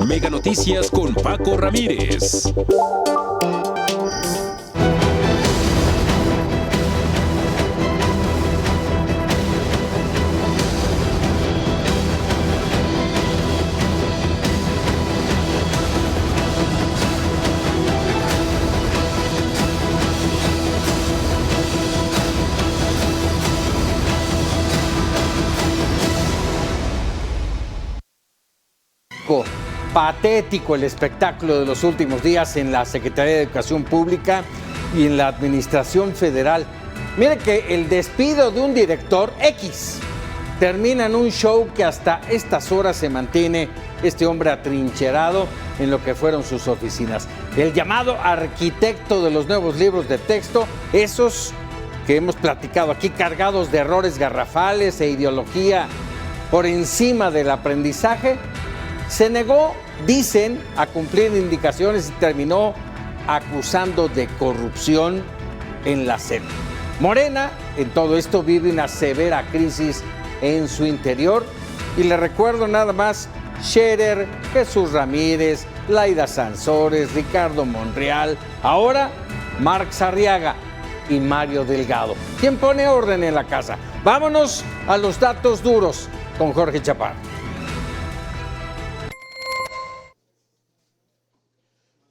Mega Noticias con Paco Ramírez. Patético el espectáculo de los últimos días en la Secretaría de Educación Pública y en la Administración Federal. Mire que el despido de un director X termina en un show que hasta estas horas se mantiene este hombre atrincherado en lo que fueron sus oficinas. El llamado arquitecto de los nuevos libros de texto, esos que hemos platicado aquí, cargados de errores garrafales e ideología por encima del aprendizaje, se negó, dicen, a cumplir indicaciones y terminó acusando de corrupción en la SEP. Morena, en todo esto, vive una severa crisis en su interior. Y le recuerdo nada más, Scherer, Jesús Ramírez, Laida Sansores, Ricardo Monreal, ahora Marx Arriaga y Mario Delgado. ¿Quién pone orden en la casa? Vámonos a los datos duros con Jorge Chaparro.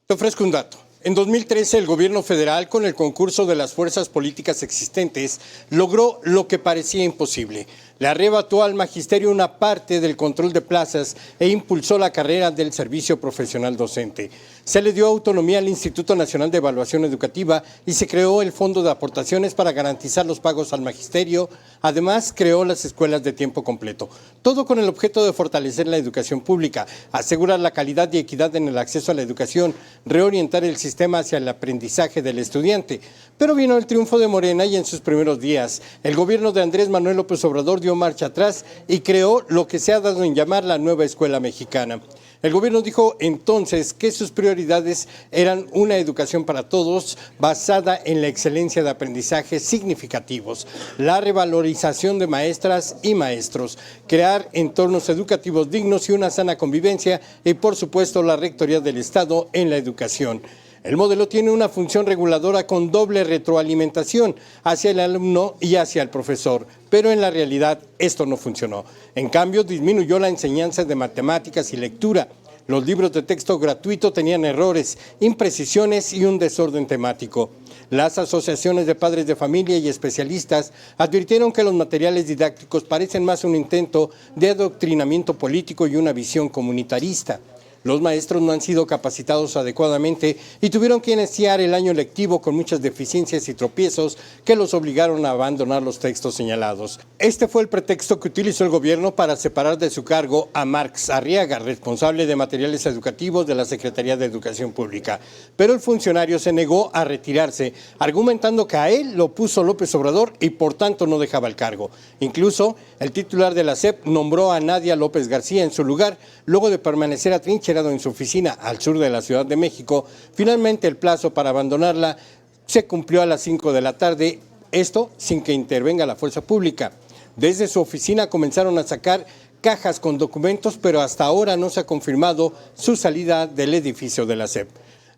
Te ofrezco un dato. En 2013, el gobierno federal, con el concurso de las fuerzas políticas existentes, logró lo que parecía imposible. Le arrebató al magisterio una parte del control de plazas e impulsó la carrera del servicio profesional docente. Se le dio autonomía al Instituto Nacional de Evaluación Educativa y se creó el Fondo de Aportaciones para garantizar los pagos al magisterio. Además, creó las escuelas de tiempo completo. Todo con el objeto de fortalecer la educación pública, asegurar la calidad y equidad en el acceso a la educación, reorientar el sistema hacia el aprendizaje del estudiante. Pero vino el triunfo de Morena y en sus primeros días, el gobierno de Andrés Manuel López Obrador dio marcha atrás y creó lo que se ha dado en llamar la nueva escuela mexicana. El gobierno dijo entonces que sus prioridades eran una educación para todos basada en la excelencia de aprendizajes significativos, la revalorización de maestras y maestros, crear entornos educativos dignos y una sana convivencia y, por supuesto, la rectoría del Estado en la educación. El modelo tiene una función reguladora con doble retroalimentación hacia el alumno y hacia el profesor, pero en la realidad esto no funcionó. En cambio, disminuyó la enseñanza de matemáticas y lectura. Los libros de texto gratuito tenían errores, imprecisiones y un desorden temático. Las asociaciones de padres de familia y especialistas advirtieron que los materiales didácticos parecen más un intento de adoctrinamiento político y una visión comunitarista. Los maestros no han sido capacitados adecuadamente y tuvieron que iniciar el año lectivo con muchas deficiencias y tropiezos que los obligaron a abandonar los textos señalados. Este fue el pretexto que utilizó el gobierno para separar de su cargo a Marx Arriaga, responsable de materiales educativos de la Secretaría de Educación Pública. Pero el funcionario se negó a retirarse, argumentando que a él lo puso López Obrador y por tanto no dejaba el cargo. Incluso el titular de la SEP nombró a Nadia López García en su lugar, luego de permanecer atrincherado en su oficina al sur de la Ciudad de México. Finalmente el plazo para abandonarla se cumplió a las 5 de la tarde, esto sin que intervenga la fuerza pública. Desde su oficina comenzaron a sacar cajas con documentos, pero hasta ahora no se ha confirmado su salida del edificio de la SEP.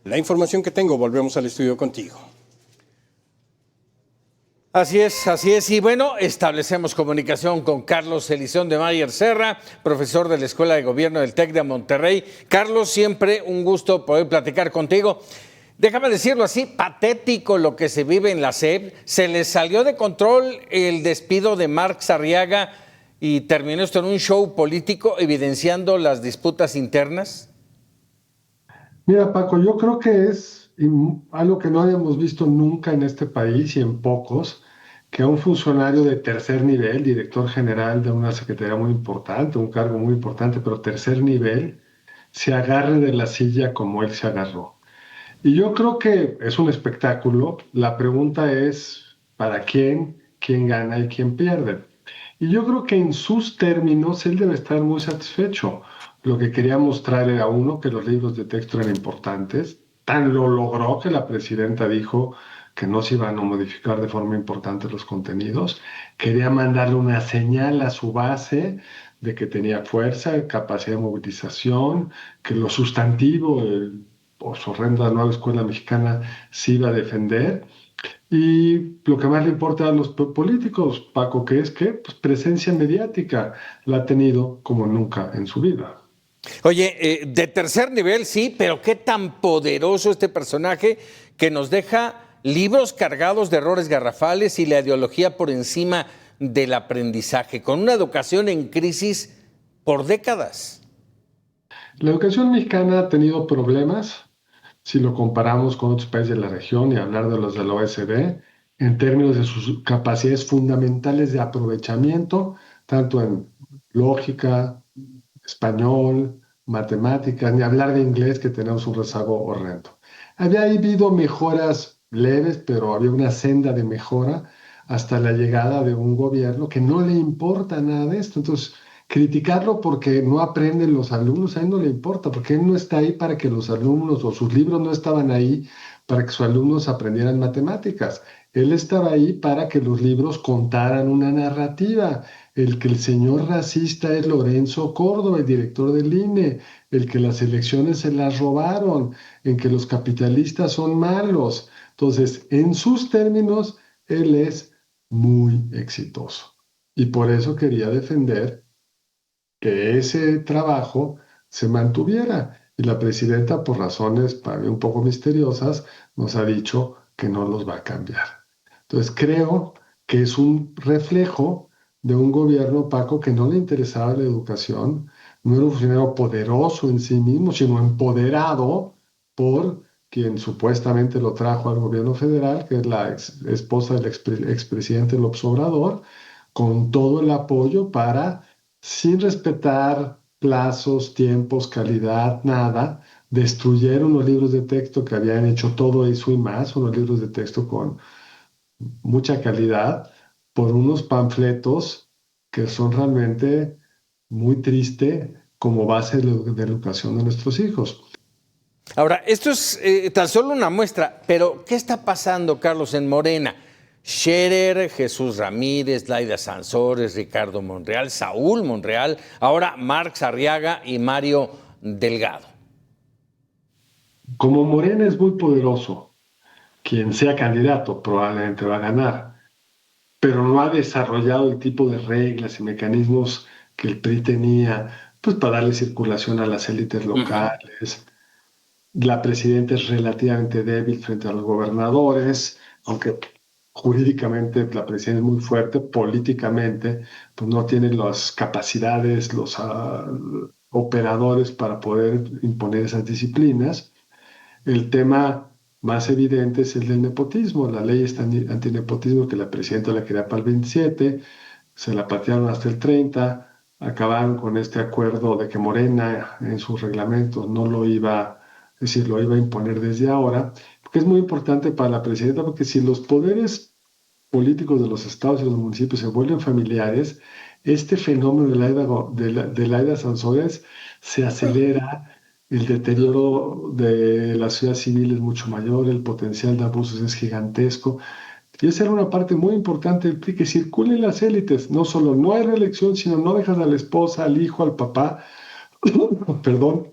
La información que tengo, volvemos al estudio contigo. Así es. Y bueno, establecemos comunicación con Carlos Elizondo de Mayer Serra, profesor de la Escuela de Gobierno del TEC de Monterrey. Carlos, siempre un gusto poder platicar contigo. Déjame decirlo así, patético lo que se vive en la SEP. Se les salió de control el despido de Marx Arriaga y terminó esto en un show político evidenciando las disputas internas. Mira, Paco, yo creo que es algo que no habíamos visto nunca en este país y en pocos, que un funcionario de tercer nivel, director general de una secretaría muy importante, un cargo muy importante, pero tercer nivel, se agarre de la silla como él se agarró. Y yo creo que es un espectáculo. La pregunta es, ¿para quién gana y quién pierde? Y yo creo que en sus términos él debe estar muy satisfecho. Lo que quería mostrar era, uno, que los libros de texto eran importantes. Tan lo logró que la presidenta dijo que no se iban a modificar de forma importante los contenidos. Quería mandarle una señal a su base de que tenía fuerza, capacidad de movilización, que lo sustantivo, horrenda nueva escuela mexicana, se iba a defender. Y lo que más le importa a los políticos, Paco, que es que pues, presencia mediática la ha tenido como nunca en su vida. Oye, de tercer nivel sí, pero qué tan poderoso este personaje que nos deja libros cargados de errores garrafales y la ideología por encima del aprendizaje, con una educación en crisis por décadas. La educación mexicana ha tenido problemas, si lo comparamos con otros países de la región y hablar de los de la OECD, en términos de sus capacidades fundamentales de aprovechamiento, tanto en lógica, español, matemáticas, ni hablar de inglés, que tenemos un rezago horrendo. Había habido mejoras leves, pero había una senda de mejora hasta la llegada de un gobierno que no le importa nada de esto. Entonces, criticarlo porque no aprenden los alumnos, a él no le importa, porque él no está ahí para que los alumnos o sus libros no estaban ahí para que sus alumnos aprendieran matemáticas. Él estaba ahí para que los libros contaran una narrativa. El que el señor racista es Lorenzo Córdoba, el director del INE, el que las elecciones se las robaron, en que los capitalistas son malos. Entonces, en sus términos, él es muy exitoso. Y por eso quería defender que ese trabajo se mantuviera. Y la presidenta, por razones para mí un poco misteriosas, nos ha dicho que no los va a cambiar. Entonces creo que es un reflejo de un gobierno, Paco, que no le interesaba la educación, no era un funcionario poderoso en sí mismo, sino empoderado por quien supuestamente lo trajo al gobierno federal, que es la esposa del expresidente López Obrador, con todo el apoyo para, sin respetar plazos, tiempos, calidad, nada, destruyeron los libros de texto que habían hecho todo eso y más, unos libros de texto con mucha calidad, por unos panfletos que son realmente muy tristes como base de la educación de nuestros hijos. Ahora, esto es tan solo una muestra, pero ¿qué está pasando, Carlos, en Morena? Scherer, Jesús Ramírez, Laida Sansores, Ricardo Monreal, Saúl Monreal, ahora Marx Arriaga y Mario Delgado. Como Morena es muy poderoso, quien sea candidato probablemente va a ganar, pero no ha desarrollado el tipo de reglas y mecanismos que el PRI tenía, pues para darle circulación a las élites locales. La presidenta es relativamente débil frente a los gobernadores, aunque jurídicamente la presidenta es muy fuerte, políticamente pues no tiene las capacidades, los operadores para poder imponer esas disciplinas. El tema más evidente es el del nepotismo. La ley está antinepotismo que la presidenta la quería para el 27, se la patearon hasta el 30, acabaron con este acuerdo de que Morena en sus reglamentos no lo iba, es decir, lo iba a imponer desde ahora, porque es muy importante para la presidenta, porque si los poderes políticos de los estados y los municipios se vuelven familiares, este fenómeno de Laida Sansores se acelera, el deterioro de la sociedad civil es mucho mayor, el potencial de abusos es gigantesco. Y esa era una parte muy importante del PRI, que circulen las élites. No solo no hay reelección, sino no dejas a la esposa, al hijo, al papá, perdón,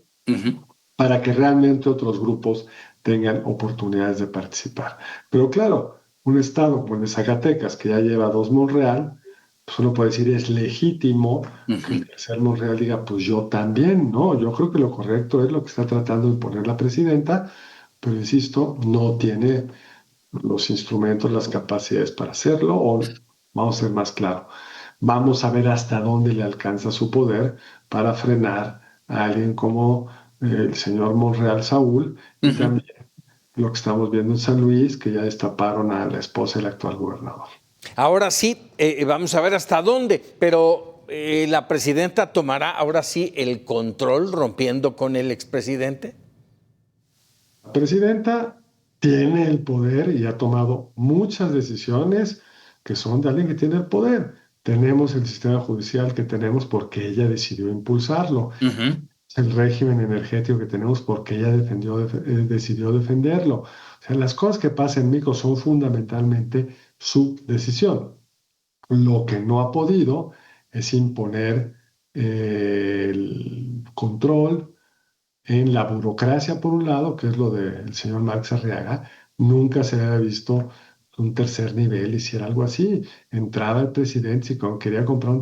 para que realmente otros grupos tengan oportunidades de participar. Pero claro, un estado como el de Zacatecas, que ya lleva 2 Monreal, pues uno puede decir es legítimo que el tercer Monreal diga, pues yo también, ¿no? Yo creo que lo correcto es lo que está tratando de imponer la presidenta, pero insisto, no tiene los instrumentos, las capacidades para hacerlo, o vamos a ser más claros, vamos a ver hasta dónde le alcanza su poder para frenar a alguien como el señor Monreal Saúl, y también lo que estamos viendo en San Luis, que ya destaparon a la esposa del actual gobernador. Ahora sí, vamos a ver hasta dónde, pero la presidenta tomará ahora sí el control rompiendo con el expresidente. La presidenta tiene el poder y ha tomado muchas decisiones que son de alguien que tiene el poder. Tenemos el sistema judicial que tenemos porque ella decidió impulsarlo. El régimen energético que tenemos porque ella decidió defenderlo. O sea, las cosas que pasan en México son fundamentalmente su decisión. Lo que no ha podido es imponer el control en la burocracia, por un lado, que es lo del señor Marx Arriaga. Nunca se había visto un tercer nivel hiciera algo así. Entraba el presidente, si quería comprar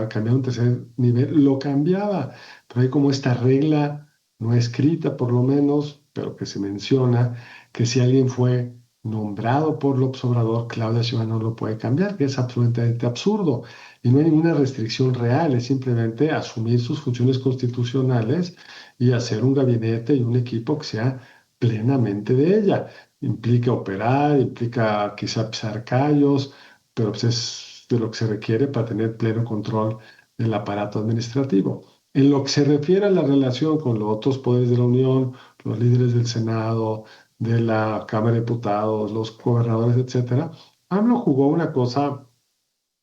cambiar un tercer nivel, lo cambiaba. Pero hay como esta regla no escrita, por lo menos, pero que se menciona, que si alguien fue nombrado por López Obrador, Claudia Sheinbaum no lo puede cambiar, que es absolutamente absurdo. Y no hay ninguna restricción real, es simplemente asumir sus funciones constitucionales y hacer un gabinete y un equipo que sea plenamente de ella. Implica operar, implica quizá pisar callos, pero pues es de lo que se requiere para tener pleno control del aparato administrativo. En lo que se refiere a la relación con los otros poderes de la Unión, los líderes del Senado, de la Cámara de Diputados, los gobernadores, etcétera, AMLO jugó una cosa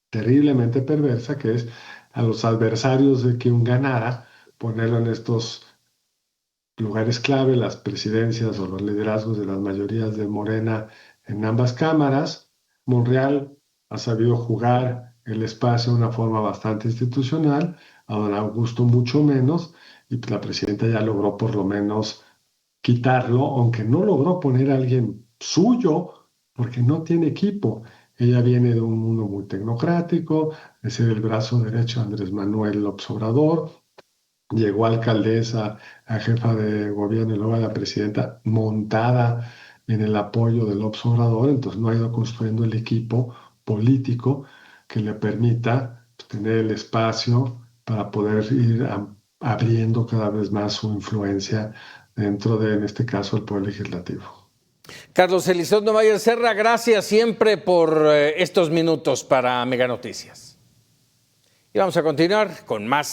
terriblemente perversa, que es a los adversarios de quien ganara, ponerlo en estos lugares clave, las presidencias o los liderazgos de las mayorías de Morena en ambas cámaras. Monreal ha sabido jugar el espacio de una forma bastante institucional, a don Augusto mucho menos, y la presidenta ya logró por lo menos quitarlo, aunque no logró poner a alguien suyo, porque no tiene equipo. Ella viene de un mundo muy tecnocrático, de ser el brazo derecho de Andrés Manuel López Obrador. Llegó alcaldesa, a jefa de gobierno y luego a la presidenta montada en el apoyo del López Obrador, entonces no ha ido construyendo el equipo político que le permita tener el espacio para poder ir abriendo cada vez más su influencia dentro de, en este caso, el Poder Legislativo. Carlos Elizondo Mayer Serra, gracias siempre por estos minutos para Mega Noticias. Y vamos a continuar con más.